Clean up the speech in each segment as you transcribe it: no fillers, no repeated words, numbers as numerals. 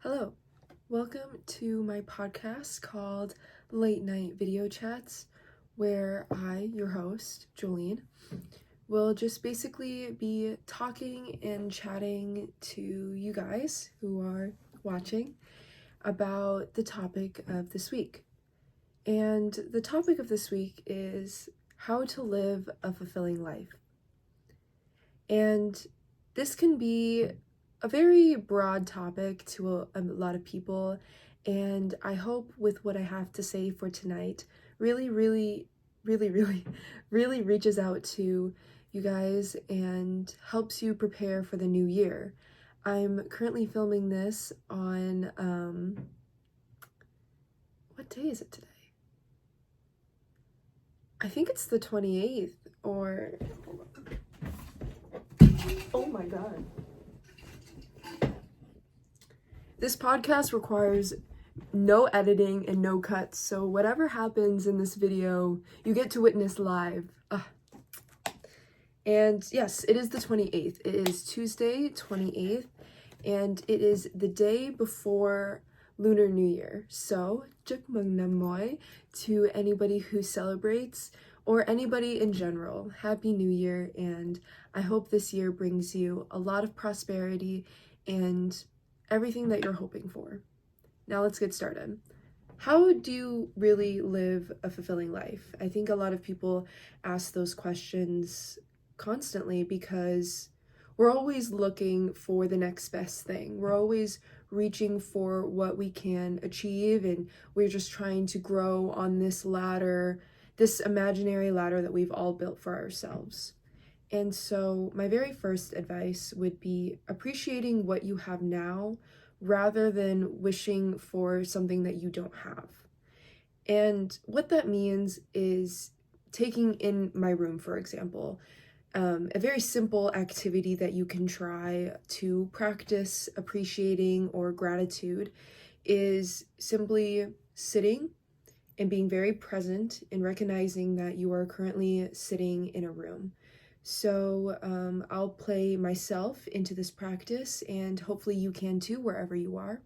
Hello, welcome to my podcast called Late Night Video Chats, where I, your host, Jolene, will just basically be talking and chatting to you guys who are watching about the topic of this week. And the topic of this week is how to live a fulfilling life. And this can be a very broad topic to a lot of people, and I hope with what I have to say for tonight really reaches out to you guys and helps you prepare for the new year. I'm currently filming this on what day is it today? I think it's the 28th, or oh my god. This podcast requires no editing and no cuts, so whatever happens in this video, you get to witness live. And yes, it is the 28th. It is Tuesday, 28th, and it is the day before Lunar New Year. So, chúc mừng năm mới to anybody who celebrates, or anybody in general. Happy New Year, and I hope this year brings you a lot of prosperity and everything that you're hoping for. Now let's get started. How do you really live a fulfilling life? I think a lot of people ask those questions constantly because we're always looking for the next best thing. We're always reaching for what we can achieve, and we're just trying to grow on this ladder, this imaginary ladder that we've all built for ourselves. And so my very first advice would be appreciating what you have now rather than wishing for something that you don't have. And what that means is taking in my room, for example, a very simple activity that you can try to practice appreciating or gratitude is simply sitting and being very present and recognizing that you are currently sitting in a room. So I'll play myself into this practice, and hopefully you can too, wherever you are.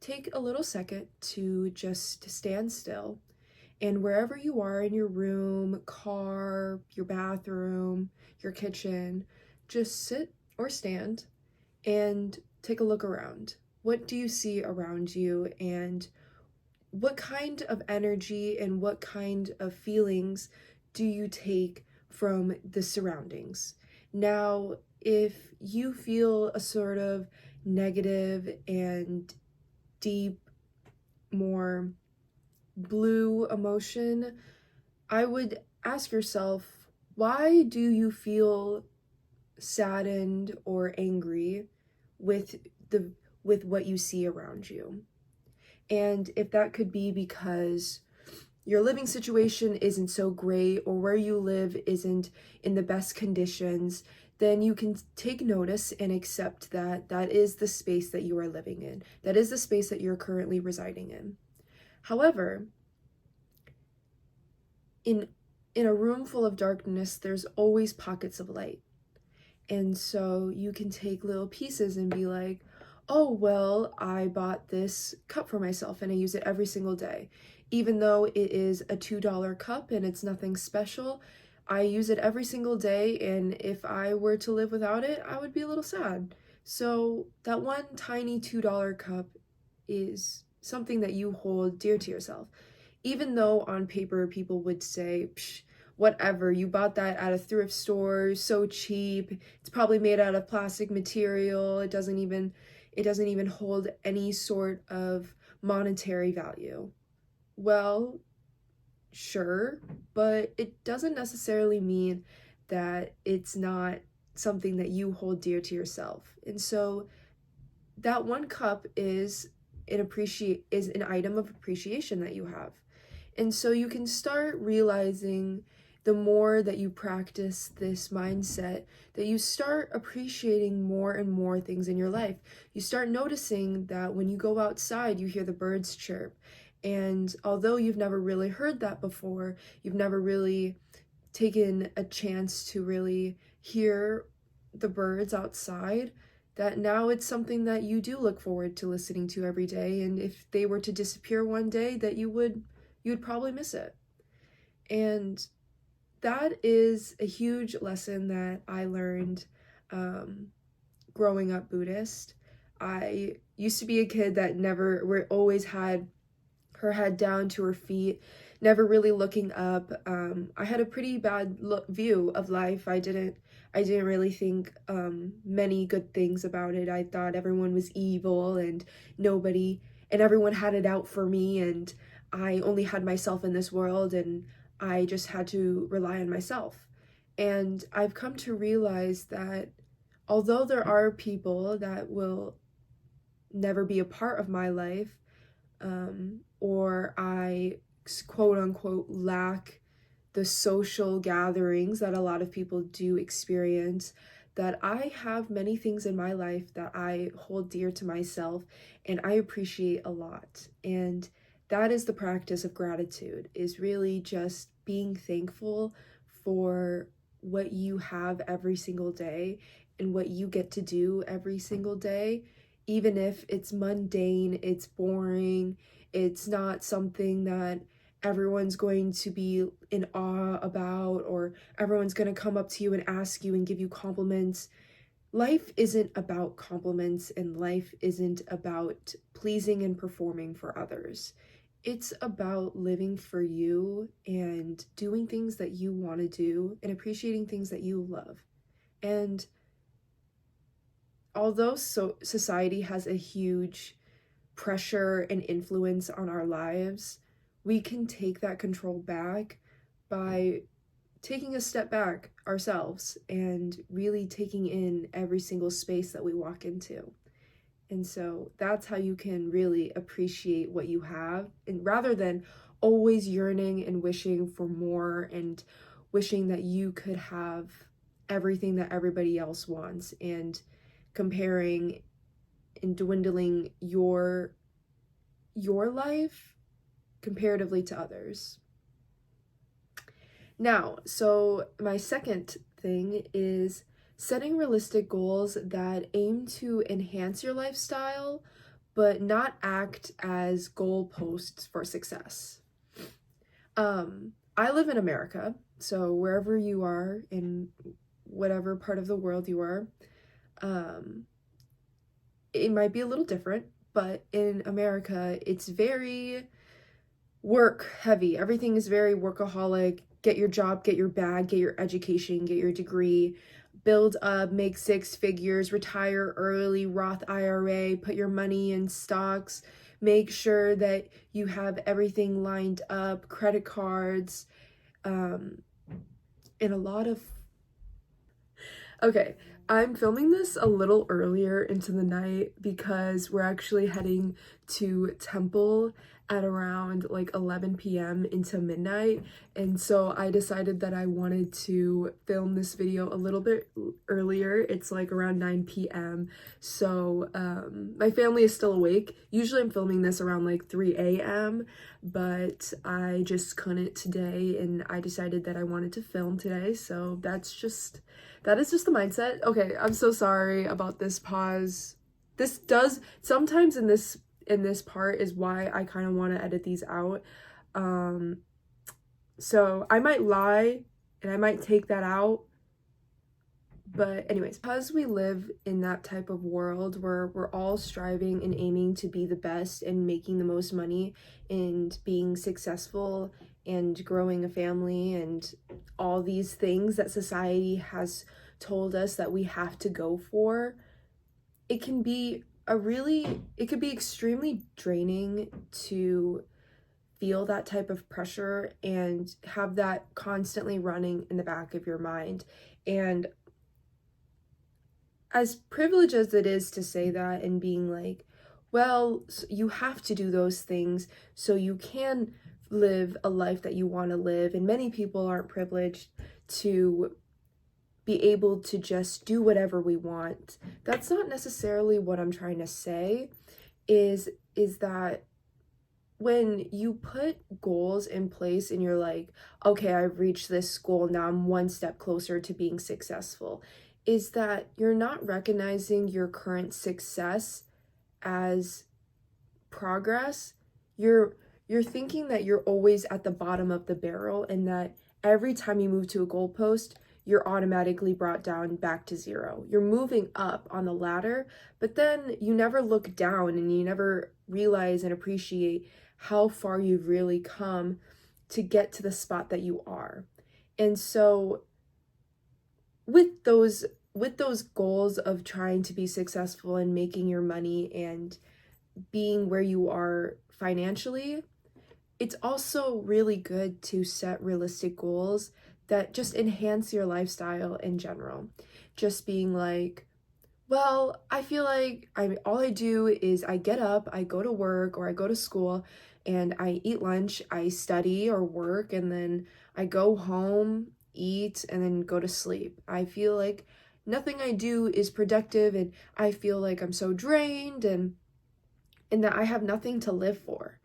Take a little second to just stand still, and wherever you are in your room, car, your bathroom, your kitchen, just sit or stand and take a look around. What do you see around you, and what kind of energy and what kind of feelings do you take from the surroundings? Now, if you feel a sort of negative and deep, more blue emotion, I would ask yourself, why do you feel saddened or angry with what you see around you? And if that could be because your living situation isn't so great, or where you live isn't in the best conditions, then you can take notice and accept that that is the space that you are living in. That is the space that you're currently residing in. However, in a room full of darkness, there's always pockets of light. And so you can take little pieces and be like, oh, well, I bought this cup for myself and I use it every single day. Even though it is a $2 cup and it's nothing special, I use it every single day, and if I were to live without it, I would be a little sad. So that one tiny $2 cup is something that you hold dear to yourself. Even though on paper people would say, psh, whatever, you bought that at a thrift store, so cheap, it's probably made out of plastic material, it doesn't even hold any sort of monetary value. Well, sure, but it doesn't necessarily mean that it's not something that you hold dear to yourself. And so that one cup is an item of appreciation that you have. And so you can start realizing, the more that you practice this mindset, that you start appreciating more and more things in your life. You start noticing that when you go outside, you hear the birds chirp. And although you've never really heard that before, you've never really taken a chance to really hear the birds outside, that now it's something that you do look forward to listening to every day, and if they were to disappear one day, that you'd probably miss it. And that is a huge lesson that I learned growing up Buddhist. I used to be a kid that always had her head down to her feet, never really looking up. I had a pretty bad view of life. I didn't really think many good things about it. I thought everyone was evil and everyone had it out for me, and I only had myself in this world, and I just had to rely on myself. And I've come to realize that although there are people that will never be a part of my life, or I quote unquote lack the social gatherings that a lot of people do experience, that I have many things in my life that I hold dear to myself and I appreciate a lot. And that is the practice of gratitude, is really just being thankful for what you have every single day and what you get to do every single day, even if it's mundane, it's boring, it's not something that everyone's going to be in awe about, or everyone's going to come up to you and ask you and give you compliments. Life isn't about compliments, and life isn't about pleasing and performing for others. It's about living for you and doing things that you want to do and appreciating things that you love. And although society has a huge pressure and influence on our lives, we can take that control back by taking a step back ourselves and really taking in every single space that we walk into. And so that's how you can really appreciate what you have, and rather than always yearning and wishing for more and wishing that you could have everything that everybody else wants, and comparing and dwindling your life comparatively to others. Now, so my second thing is setting realistic goals that aim to enhance your lifestyle, but not act as goalposts for success. I live in America, so wherever you are, in whatever part of the world you are, it might be a little different, but in America, it's very work heavy. Everything is very workaholic. Get your job, get your bag, get your education, get your degree, build up, make 6 figures, retire early, Roth IRA, put your money in stocks, make sure that you have everything lined up, credit cards, and a lot of... Okay, I'm filming this a little earlier into the night because we're actually heading to temple at around like 11 p.m. into midnight, and so I decided that I wanted to film this video a little bit earlier. It's like around 9 p.m. so my family is still awake. Usually I'm filming this around like 3 a.m. but I just couldn't today, and I decided that I wanted to film today, so that is just the mindset. Okay, I'm so sorry about this pause. This does sometimes in this part is why I kind of want to edit these out. So I might lie and I might take that out. But anyways, because we live in that type of world where we're all striving and aiming to be the best and making the most money and being successful and growing a family and all these things that society has told us that we have to go for, it can be extremely draining to feel that type of pressure and have that constantly running in the back of your mind. And as privileged as it is to say that and being like, well, you have to do those things so you can live a life that you want to live, and many people aren't privileged to be able to just do whatever we want. That's not necessarily what I'm trying to say, is that when you put goals in place and you're like, okay, I've reached this goal, now I'm one step closer to being successful. is that you're not recognizing your current success as progress. You're thinking that you're always at the bottom of the barrel and that every time you move to a goalpost, you're automatically brought down back to zero. You're moving up on the ladder, but then you never look down and you never realize and appreciate how far you've really come to get to the spot that you are. And so with those goals of trying to be successful and making your money and being where you are financially, it's also really good to set realistic goals that just enhance your lifestyle in general. Just being like, well, I feel like all I do is I get up, I go to work or I go to school and I eat lunch, I study or work, and then I go home, eat, and then go to sleep. I feel like nothing I do is productive and I feel like I'm so drained and that I have nothing to live for.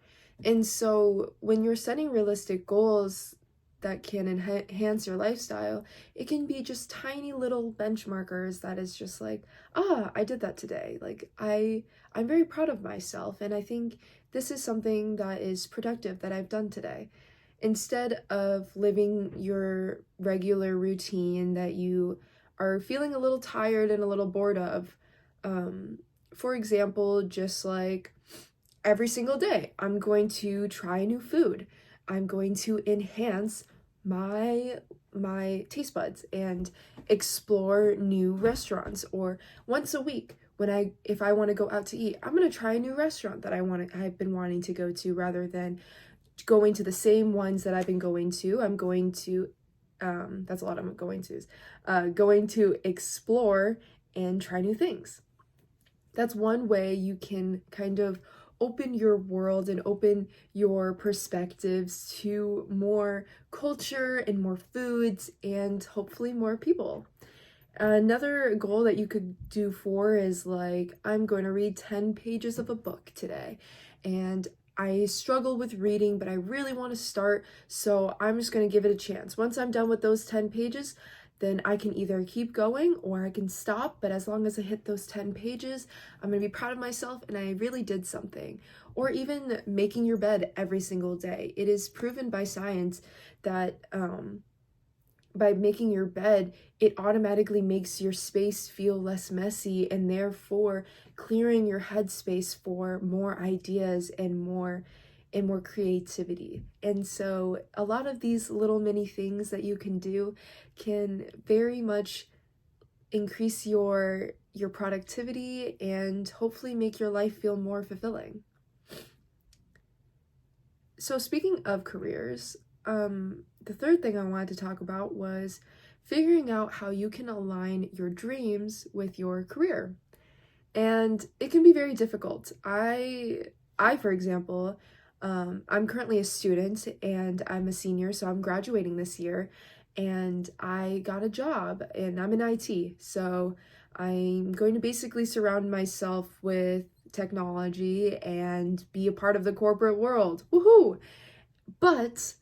And so when you're setting realistic goals that can enhance your lifestyle, it can be just tiny little benchmarkers that is just like, I did that today. Like I'm very proud of myself and I think this is something that is productive that I've done today. Instead of living your regular routine that you are feeling a little tired and a little bored of, for example, just like every single day, I'm going to try new food. I'm going to enhance my taste buds and explore new restaurants. Or once a week, if I want to go out to eat, I'm going to try a new restaurant that I've been wanting to go to rather than going to the same ones that I've been going to. I'm going to that's a lot I'm going to explore and try new things. That's one way you can kind of open your world and open your perspectives to more culture and more foods and hopefully more people. Another goal that you could do is like, I'm going to read 10 pages of a book today. And I struggle with reading, but I really want to start, so I'm just going to give it a chance. Once I'm done with those 10 pages, then I can either keep going or I can stop, but as long as I hit those 10 pages, I'm going to be proud of myself and I really did something. Or even making your bed every single day. It is proven by science that by making your bed, it automatically makes your space feel less messy and therefore clearing your headspace for more ideas and more creativity. And so a lot of these little mini things that you can do can very much increase your productivity and hopefully make your life feel more fulfilling. So speaking of careers, the third thing I wanted to talk about was figuring out how you can align your dreams with your career. And it can be very difficult. I for example, I'm currently a student and I'm a senior, so I'm graduating this year, and I got a job and I'm in IT. So I'm going to basically surround myself with technology and be a part of the corporate world. Woohoo! But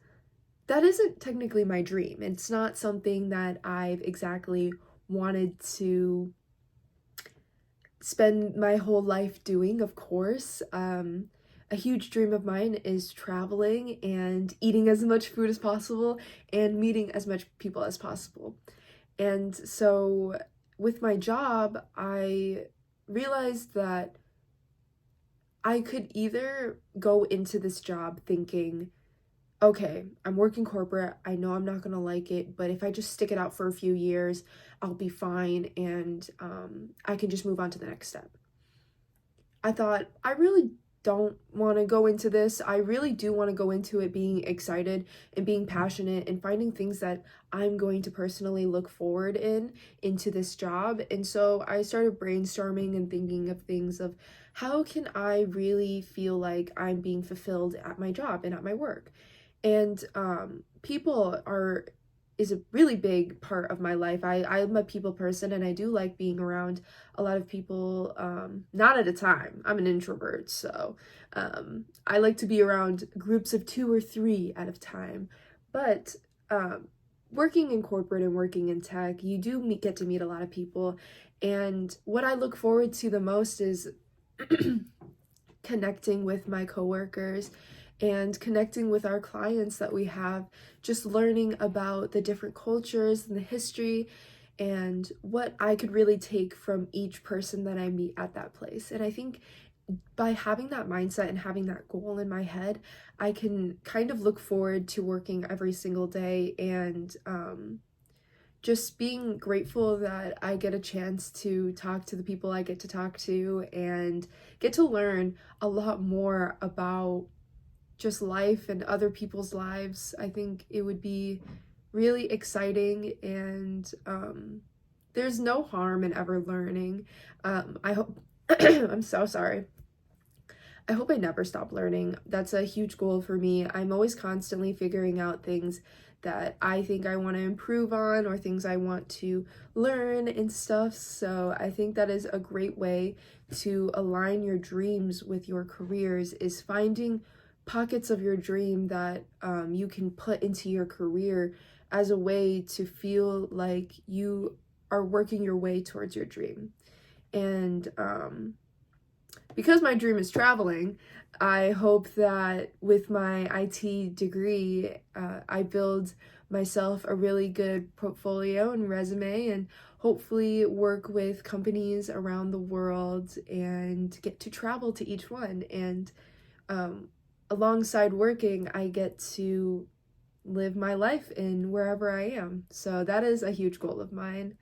that isn't technically my dream. It's not something that I've exactly wanted to spend my whole life doing, of course. A huge dream of mine is traveling and eating as much food as possible and meeting as much people as possible. And so with my job, I realized that I could either go into this job thinking, okay, I'm working corporate, I know I'm not gonna like it, but if I just stick it out for a few years, I'll be fine and I can just move on to the next step. I thought, I really don't want to go into this. I really do want to go into it being excited and being passionate and finding things that I'm going to personally look forward into this job. And so I started brainstorming and thinking of things of how can I really feel like I'm being fulfilled at my job and at my work. And people is a really big part of my life. I'm a people person and I do like being around a lot of people, not at a time. I'm an introvert, so I like to be around groups of 2 or 3 at a time. But working in corporate and working in tech, you do get to meet a lot of people. And what I look forward to the most is connecting with my coworkers and connecting with our clients that we have, just learning about the different cultures and the history and what I could really take from each person that I meet at that place. And I think by having that mindset and having that goal in my head, I can kind of look forward to working every single day and just being grateful that I get a chance to talk to the people I get to talk to and get to learn a lot more about just life and other people's lives. I think it would be really exciting, and there's no harm in ever learning. I hope I'm so sorry. I hope I never stop learning. That's a huge goal for me. I'm always constantly figuring out things that I think I want to improve on or things I want to learn and stuff. So I think that is a great way to align your dreams with your careers, is finding pockets of your dream that you can put into your career as a way to feel like you are working your way towards your dream. And because my dream is traveling, I hope that with my IT degree, I build myself a really good portfolio and resume, and hopefully work with companies around the world and get to travel to each one. And alongside working, I get to live my life in wherever I am. So that is a huge goal of mine.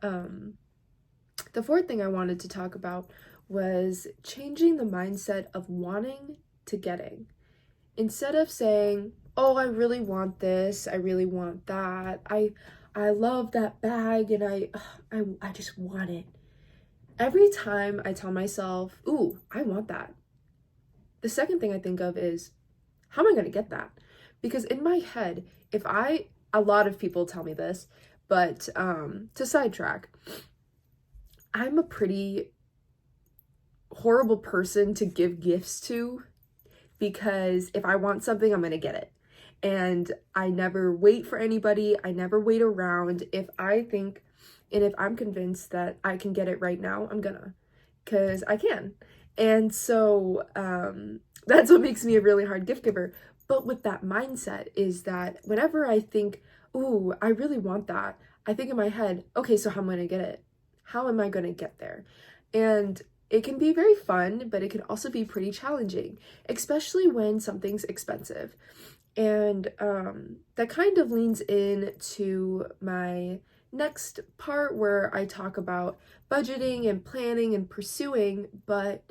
The fourth thing I wanted to talk about was changing the mindset of wanting to getting. Instead of saying, oh, I really want this, I really want that, I love that bag and I just want it. Every time I tell myself, ooh, I want that, the second thing I think of is, how am I going to get that? Because in my head, a lot of people tell me this, but to sidetrack, I'm a pretty horrible person to give gifts to, because if I want something, I'm gonna get it. And I never wait for anybody. I never wait around. If I think and if I'm convinced that I can get it right now, I'm gonna, because I can. And so that's what makes me a really hard gift giver. But with that mindset is that whenever I think, ooh, I really want that, I think in my head, okay, so how am I gonna get it? How am I gonna get there? And it can be very fun, but it can also be pretty challenging, especially when something's expensive. And that kind of leans into my next part where I talk about budgeting and planning and pursuing, but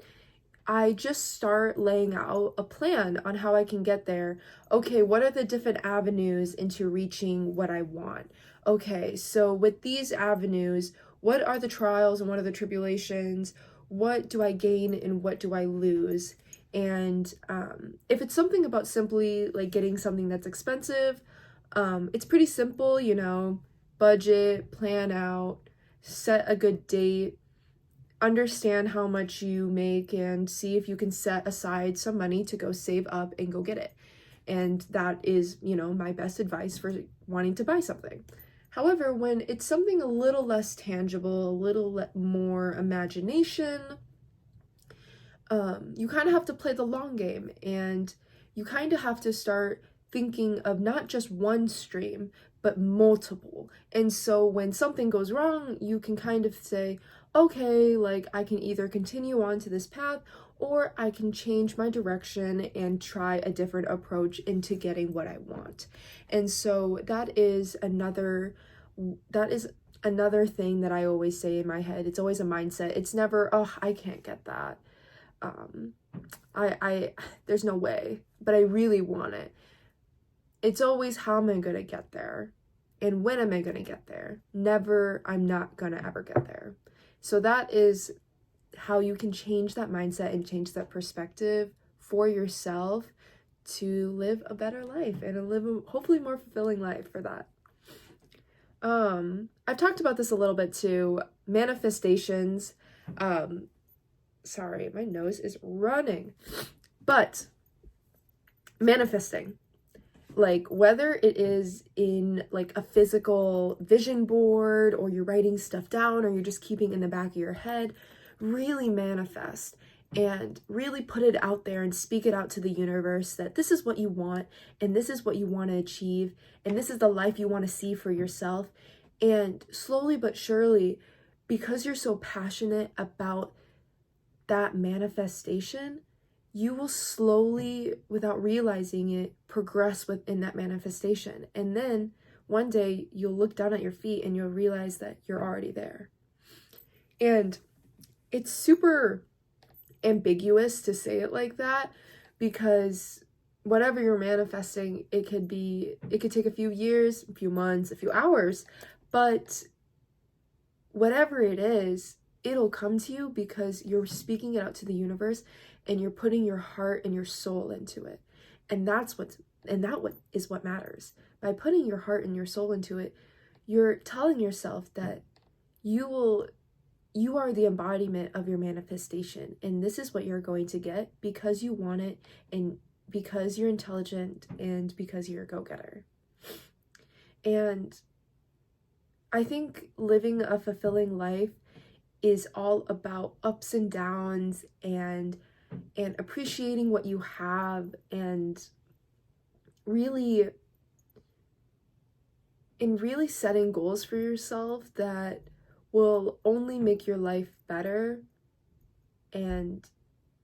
I just start laying out a plan on how I can get there. Okay, what are the different avenues into reaching what I want? Okay, so with these avenues, what are the trials and what are the tribulations? What do I gain and what do I lose? And if it's something about simply like getting something that's expensive, it's pretty simple, budget, plan out, set a good date, understand how much you make, and see if you can set aside some money to go save up and go get it. And that is, my best advice for wanting to buy something. However, when it's something a little less tangible, a little more imagination, you kind of have to play the long game, and you kind of have to start thinking of not just one stream, but multiple. And so when something goes wrong, you can kind of say, okay, like I can either continue on to this path, or I can change my direction and try a different approach into getting what I want. And so that is another thing that I always say in my head. It's always a mindset. It's never, oh, I can't get that. There's no way, but I really want it. It's always, how am I gonna get there? And when am I gonna get there? Never, I'm not gonna ever get there. So that is how you can change that mindset and change that perspective for yourself to live a better life and live a hopefully more fulfilling life for that. I've talked about this a little bit too. Manifestations. Sorry, my nose is running. But manifesting. Like whether it is in like a physical vision board, or you're writing stuff down, or you're just keeping in the back of your head, really manifest and really put it out there and speak it out to the universe that this is what you want, and this is what you want to achieve, and this is the life you want to see for yourself. And slowly but surely, because you're so passionate about that manifestation, you will slowly, without realizing it, progress within that manifestation. And then one day you'll look down at your feet and you'll realize that you're already there. And it's super ambiguous to say it like that, because whatever you're manifesting, it could take a few years, a few months, a few hours, but whatever it is, it'll come to you because you're speaking it out to the universe and you're putting your heart and your soul into it. And that is what matters. By putting your heart and your soul into it, you're telling yourself that you are the embodiment of your manifestation, and this is what you're going to get because you want it, and because you're intelligent, and because you're a go-getter. And I think living a fulfilling life is all about ups and downs, and appreciating what you have, and really setting goals for yourself that will only make your life better and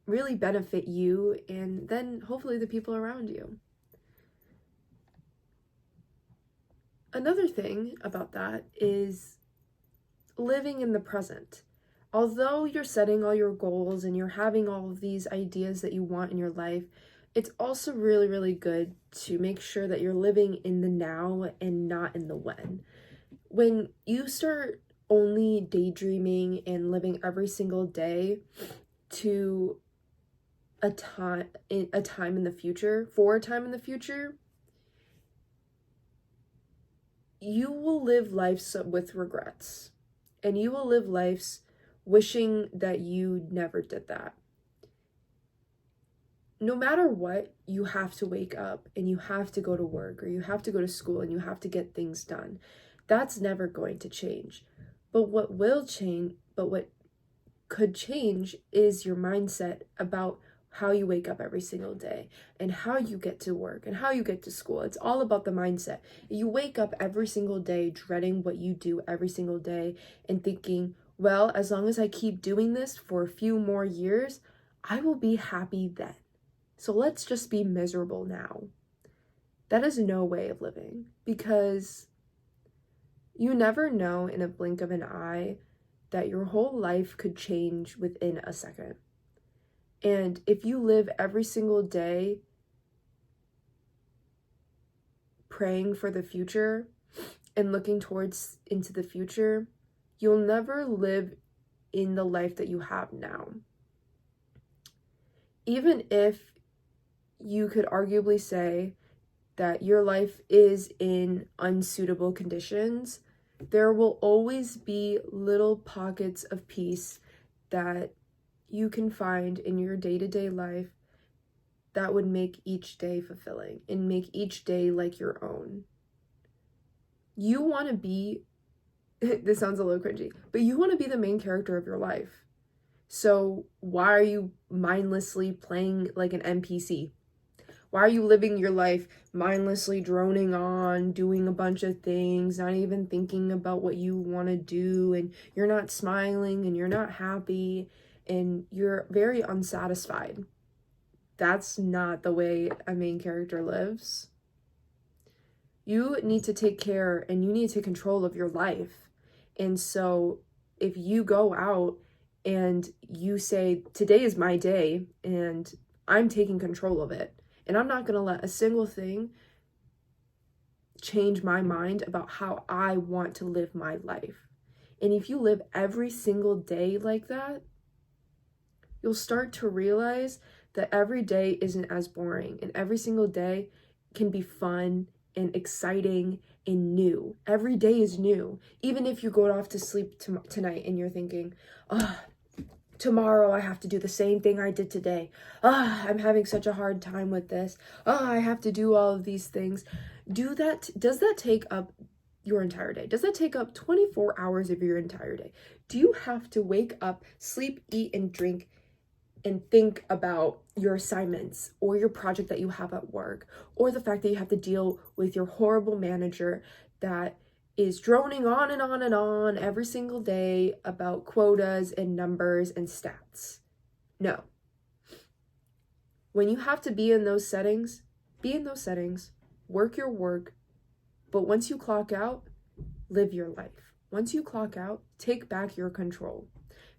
really benefit you, and then hopefully the people around you. Another thing about that is living in the present. Although you're setting all your goals and you're having all of these ideas that you want in your life, it's also really, really good to make sure that you're living in the now and not in the when. When you start only daydreaming and living every single day to a time in the future, for a time in the future, you will live lives with regrets, and you will live lives wishing that you never did that. No matter what, you have to wake up and you have to go to work, or you have to go to school, and you have to get things done. That's never going to change. But what could change is your mindset about how you wake up every single day, and how you get to work, and how you get to school. It's all about the mindset. You wake up every single day dreading what you do every single day and thinking, well, as long as I keep doing this for a few more years, I will be happy then. So let's just be miserable now. That is no way of living, because you never know in a blink of an eye that your whole life could change within a second. And if you live every single day praying for the future and looking into the future, you'll never live in the life that you have now. Even if you could arguably say that your life is in unsuitable conditions, there will always be little pockets of peace that you can find in your day-to-day life that would make each day fulfilling and make each day like your own. You want to be, this sounds a little cringy, but you want to be the main character of your life. So why are you mindlessly playing like an NPC? Why are you living your life mindlessly droning on, doing a bunch of things, not even thinking about what you want to do, and you're not smiling, and you're not happy, and you're very unsatisfied? That's not the way a main character lives. You need to take care and you need to take control of your life. And so if you go out and you say, today is my day and I'm taking control of it, and I'm not going to let a single thing change my mind about how I want to live my life. And if you live every single day like that, you'll start to realize that every day isn't as boring, and every single day can be fun and exciting and new. Every day is new. Even if you go off to sleep tonight and you're thinking, oh, tomorrow I have to do the same thing I did today. I'm having such a hard time with this. I have to do all of these things. Does that take up your entire day? Does that take up 24 hours of your entire day? Do you have to wake up, sleep, eat, and drink, and think about your assignments or your project that you have at work, or the fact that you have to deal with your horrible manager that is droning on and on and on every single day about quotas and numbers and stats? No. When you have to be in those settings, work your work, but once you clock out, live your life. Once you clock out, take back your control.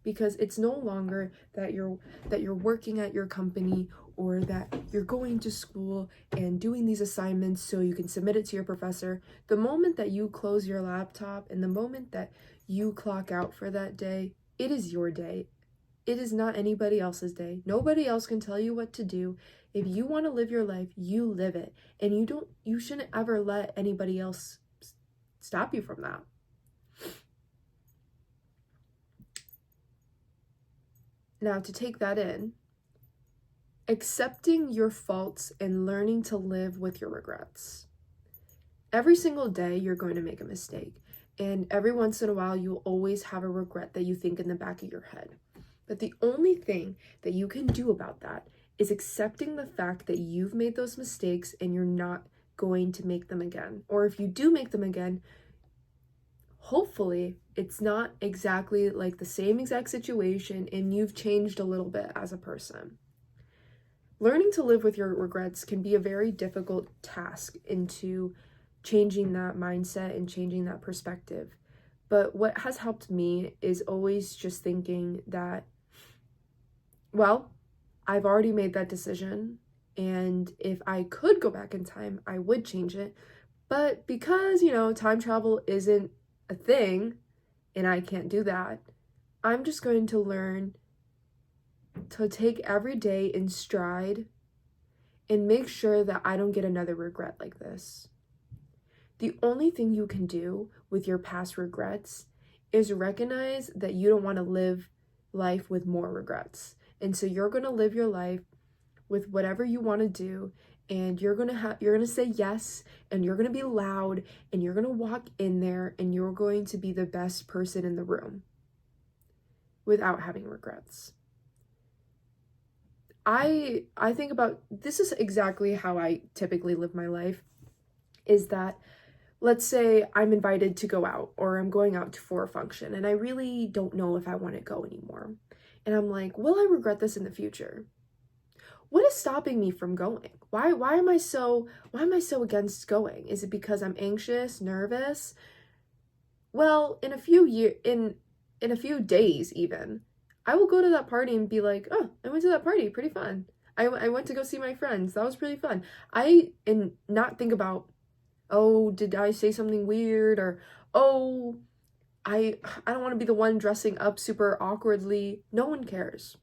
Because it's no longer that you're working at your company, or that you're going to school and doing these assignments so you can submit it to your professor. The moment that you close your laptop and the moment that you clock out for that day, it is your day. It is not anybody else's day. Nobody else can tell you what to do. If you want to live your life, you live it. And you shouldn't ever let anybody else stop you from that. Now, to take that in, accepting your faults and learning to live with your regrets. Every single day, you're going to make a mistake. And every once in a while, you'll always have a regret that you think in the back of your head. But the only thing that you can do about that is accepting the fact that you've made those mistakes and you're not going to make them again. Or if you do make them again, hopefully it's not exactly like the same exact situation and you've changed a little bit as a person. Learning to live with your regrets can be a very difficult task into changing that mindset and changing that perspective. But what has helped me is always just thinking that, well, I've already made that decision, and if I could go back in time, I would change it. But because, time travel isn't a thing, and I can't do that, I'm just going to learn to take every day in stride and make sure that I don't get another regret like this. The only thing you can do with your past regrets is recognize that you don't want to live life with more regrets. And so you're going to live your life with whatever you want to do, and you're going to say yes, and you're going to be loud, and you're going to walk in there, and you're going to be the best person in the room without having regrets. I think about, this is exactly how I typically live my life, is that let's say I'm invited to go out, or I'm going out for a function, and I really don't know if I want to go anymore. And I'm like, will I regret this in the future? What is stopping me from going? Why am I so against going? Is it because I'm anxious, nervous? Well, in a few days even, I will go to that party and be like, oh, I went to that party, pretty fun. I went to go see my friends. That was really fun. And not think about, oh, did I say something weird? Or, oh, I don't want to be the one dressing up super awkwardly. No one cares.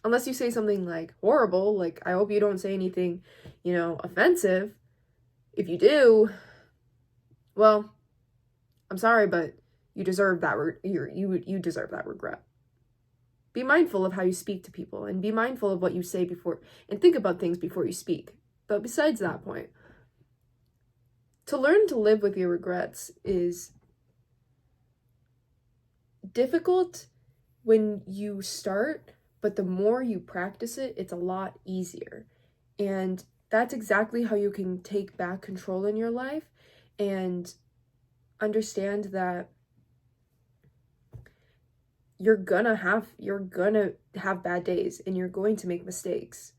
Unless you say something like horrible, like I hope you don't say anything, offensive. If you do, well, I'm sorry, but you deserve that. You deserve that regret. Be mindful of how you speak to people, and be mindful of what you say before, and think about things before you speak. But besides that point, to learn to live with your regrets is difficult when you start, but the more you practice it, it's a lot easier. And that's exactly how you can take back control in your life and understand that you're gonna have bad days and you're going to make mistakes.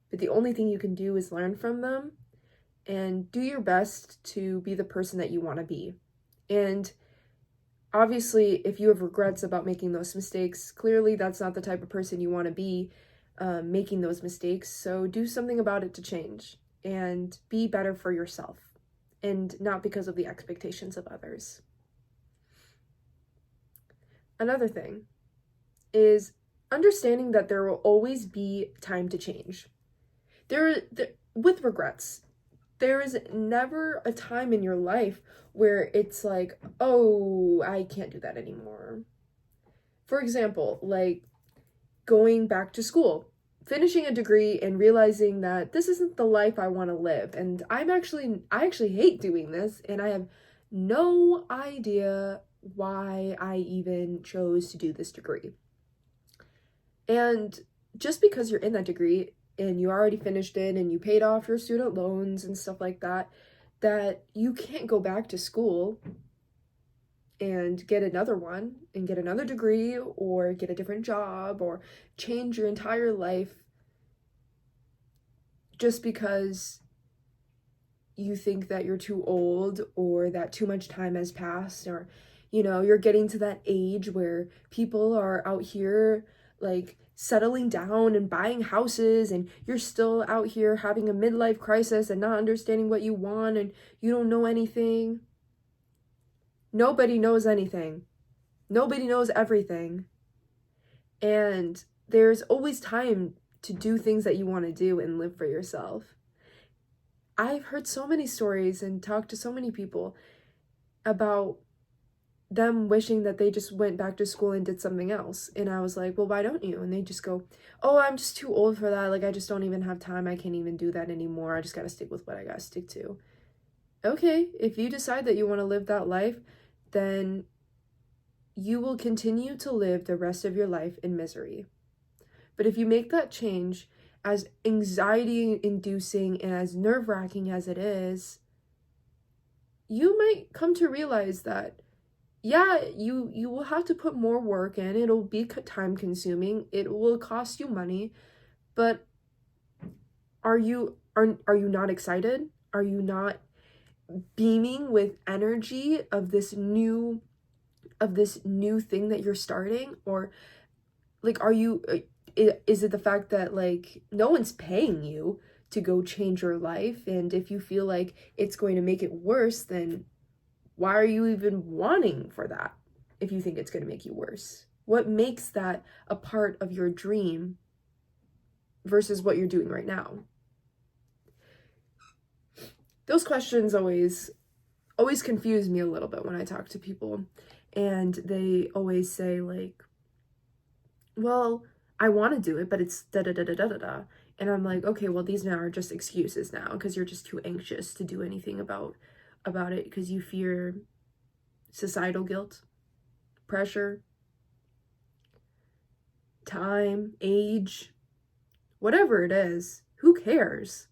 But the only thing you can do is learn from them and do your best to be the person that you want to be. And obviously, if you have regrets about making those mistakes, clearly that's not the type of person you want to be making those mistakes. So do something about it to change and be better for yourself, and not because of the expectations of others. Another thing is understanding that there will always be time to change. With regrets, there is never a time in your life where it's like, oh, I can't do that anymore. For example, like going back to school, finishing a degree and realizing that this isn't the life I want to live. And I actually hate doing this, and I have no idea why I even chose to do this degree. And just because you're in that degree and you already finished it and you paid off your student loans and stuff like that, that you can't go back to school and get another one and get another degree or get a different job or change your entire life just because you think that you're too old or that too much time has passed, or you're getting to that age where people are out here like settling down and buying houses, and you're still out here having a midlife crisis and not understanding what you want, and you don't know anything. Nobody knows anything. Nobody knows everything. And there's always time to do things that you want to do and live for yourself. I've heard so many stories and talked to so many people about them wishing that they just went back to school and did something else. And I was like, well, why don't you? And they just go, oh, I'm just too old for that. Like, I just don't even have time. I can't even do that anymore. I just got to stick with what I got to stick to. Okay, if you decide that you want to live that life, then you will continue to live the rest of your life in misery. But if you make that change, as anxiety-inducing and as nerve-wracking as it is, you might come to realize that, yeah, you will have to put more work in. It'll be time-consuming. It will cost you money. But are you not excited? Are you not beaming with energy of this new thing that you're starting? Or like, is it the fact that like no one's paying you to go change your life, and if you feel like it's going to make it worse, then why are you even wanting for that if you think it's going to make you worse? What makes that a part of your dream versus what you're doing right now? Those questions always confuse me a little bit when I talk to people, and they always say like, well, I want to do it, but it's da da da da da da da. And I'm like, okay, well, these now are just excuses now because you're just too anxious to do anything about it because you fear societal guilt, pressure, time, age, whatever it is. Who cares?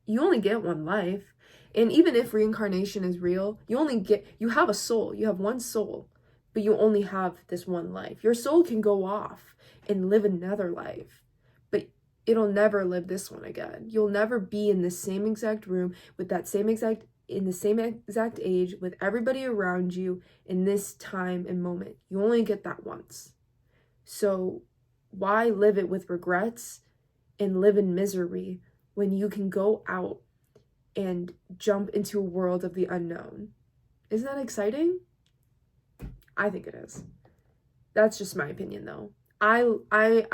You only get one life. And even if reincarnation is real, you have a soul. You have one soul, but you only have this one life. Your soul can go off and live another life, but it'll never live this one again. You'll never be in the same exact room with in the same exact age with everybody around you in this time and moment. You only get that once. So why live it with regrets and live in misery when you can go out and jump into a world of the unknown? Isn't that exciting? I think it is. That's just my opinion though. I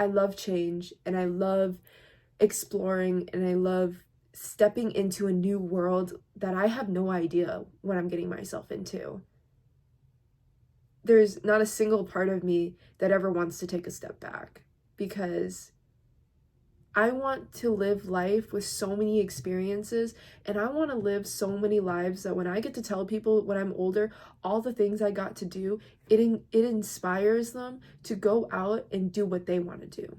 love change, and I love exploring, and I love stepping into a new world that I have no idea what I'm getting myself into. There's not a single part of me that ever wants to take a step back, because I want to live life with so many experiences, and I want to live so many lives that when I get to tell people when I'm older all the things I got to do, it inspires them to go out and do what they want to do.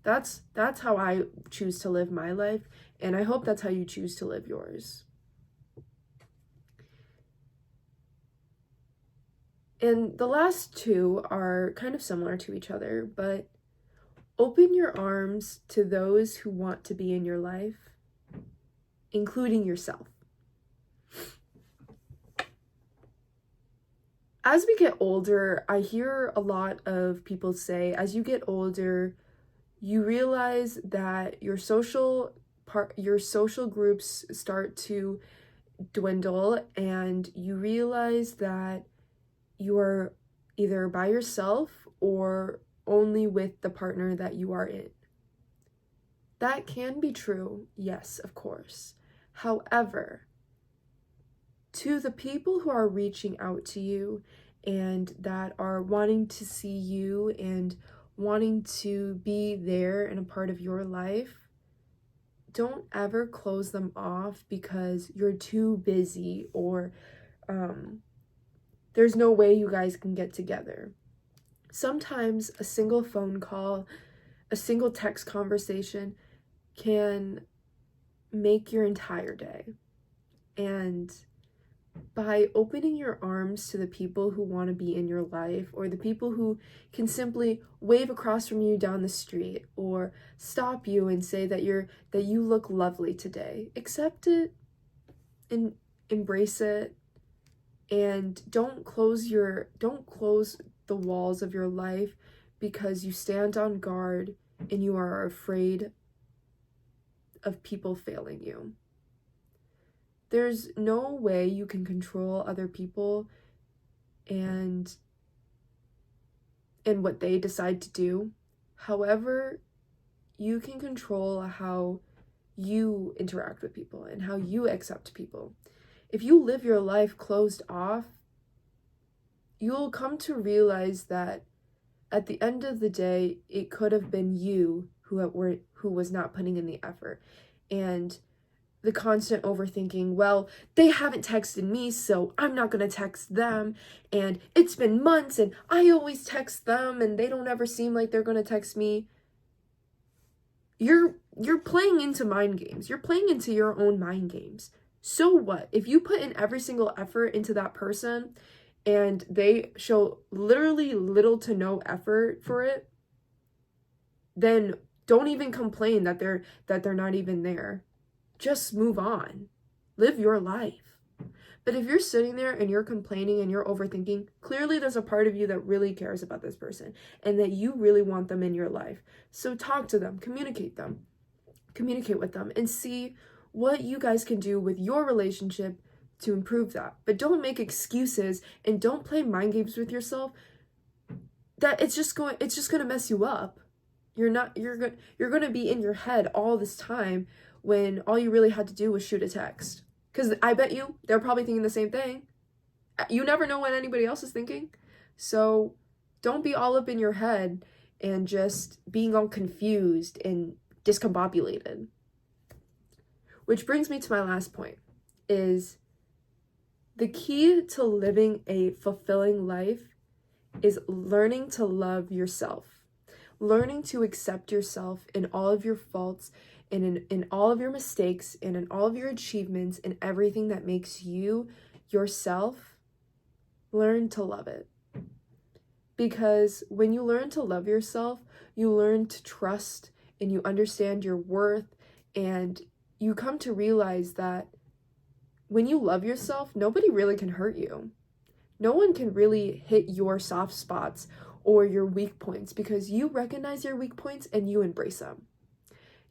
That's how I choose to live my life, and I hope that's how you choose to live yours. And the last two are kind of similar to each other, but open your arms to those who want to be in your life, including yourself. As we get older, I hear a lot of people say, as you get older, you realize that your social groups start to dwindle, and you realize that you are either by yourself or only with the partner that you are in. That can be true, yes, of course. However, to the people who are reaching out to you and that are wanting to see you and wanting to be there and a part of your life, don't ever close them off because you're too busy or there's no way you guys can get together. Sometimes a single phone call, a single text conversation can make your entire day. And by opening your arms to the people who want to be in your life, or the people who can simply wave across from you down the street or stop you and say that you look lovely today, accept it and embrace it, and don't close the walls of your life because you stand on guard and you are afraid of people failing you. There's no way you can control other people and what they decide to do. However, you can control how you interact with people and how you accept people. If you live your life closed off, you'll come to realize that at the end of the day, it could have been you who was not putting in the effort. And the constant overthinking, well, they haven't texted me, so I'm not going to text them. And it's been months and I always text them and they don't ever seem like they're going to text me. You're playing into mind games. You're playing into your own mind games. So what? If you put in every single effort into that person and they show literally little to no effort for it, then don't even complain that they're not even there. Just move on. Live your life. But if you're sitting there and you're complaining and you're overthinking, clearly there's a part of you that really cares about this person and that you really want them in your life. So talk to them, communicate with them, and see what you guys can do with your relationship to improve that. But don't make excuses and don't play mind games with yourself. That it's just going to mess you up. You're going to be in your head all this time when all you really had to do was shoot a text. Because I bet you they're probably thinking the same thing. You never know what anybody else is thinking. So don't be all up in your head and just being all confused and discombobulated. Which brings me to my last point, is the key to living a fulfilling life is learning to love yourself. Learning to accept yourself in all of your faults and in all of your mistakes and in all of your achievements and everything that makes you yourself. Learn to love it. Because when you learn to love yourself, you learn to trust and you understand your worth, and you come to realize that when you love yourself, nobody really can hurt you. No one can really hit your soft spots or your weak points because you recognize your weak points and you embrace them.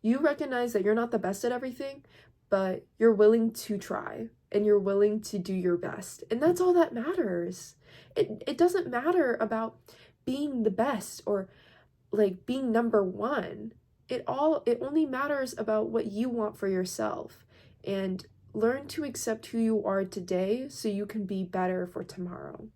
You recognize that you're not the best at everything, but you're willing to try and you're willing to do your best. And that's all that matters. It doesn't matter about being the best or like being number one. It only matters about what you want for yourself. And learn to accept who you are today so you can be better for tomorrow.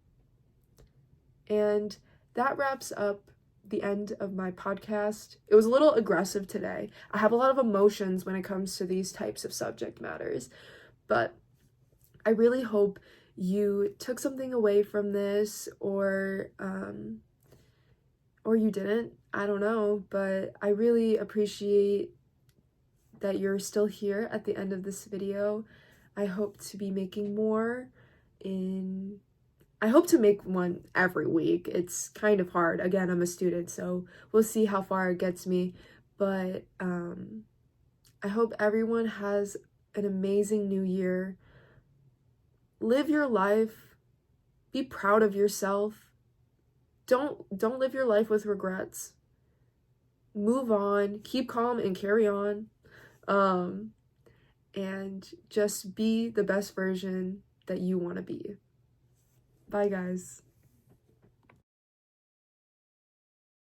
And that wraps up the end of my podcast. It was a little aggressive today. I have a lot of emotions when it comes to these types of subject matters, but I really hope you took something away from this, or you didn't. I don't know, but I really appreciate that you're still here at the end of this video. I hope to be making more I hope to make one every week. It's kind of hard. Again, I'm a student, so we'll see how far it gets me. But I hope everyone has an amazing new year. Live your life. Be proud of yourself. Don't live your life with regrets. Move on. Keep calm and carry on. And just be the best version that you want to be. Bye, guys.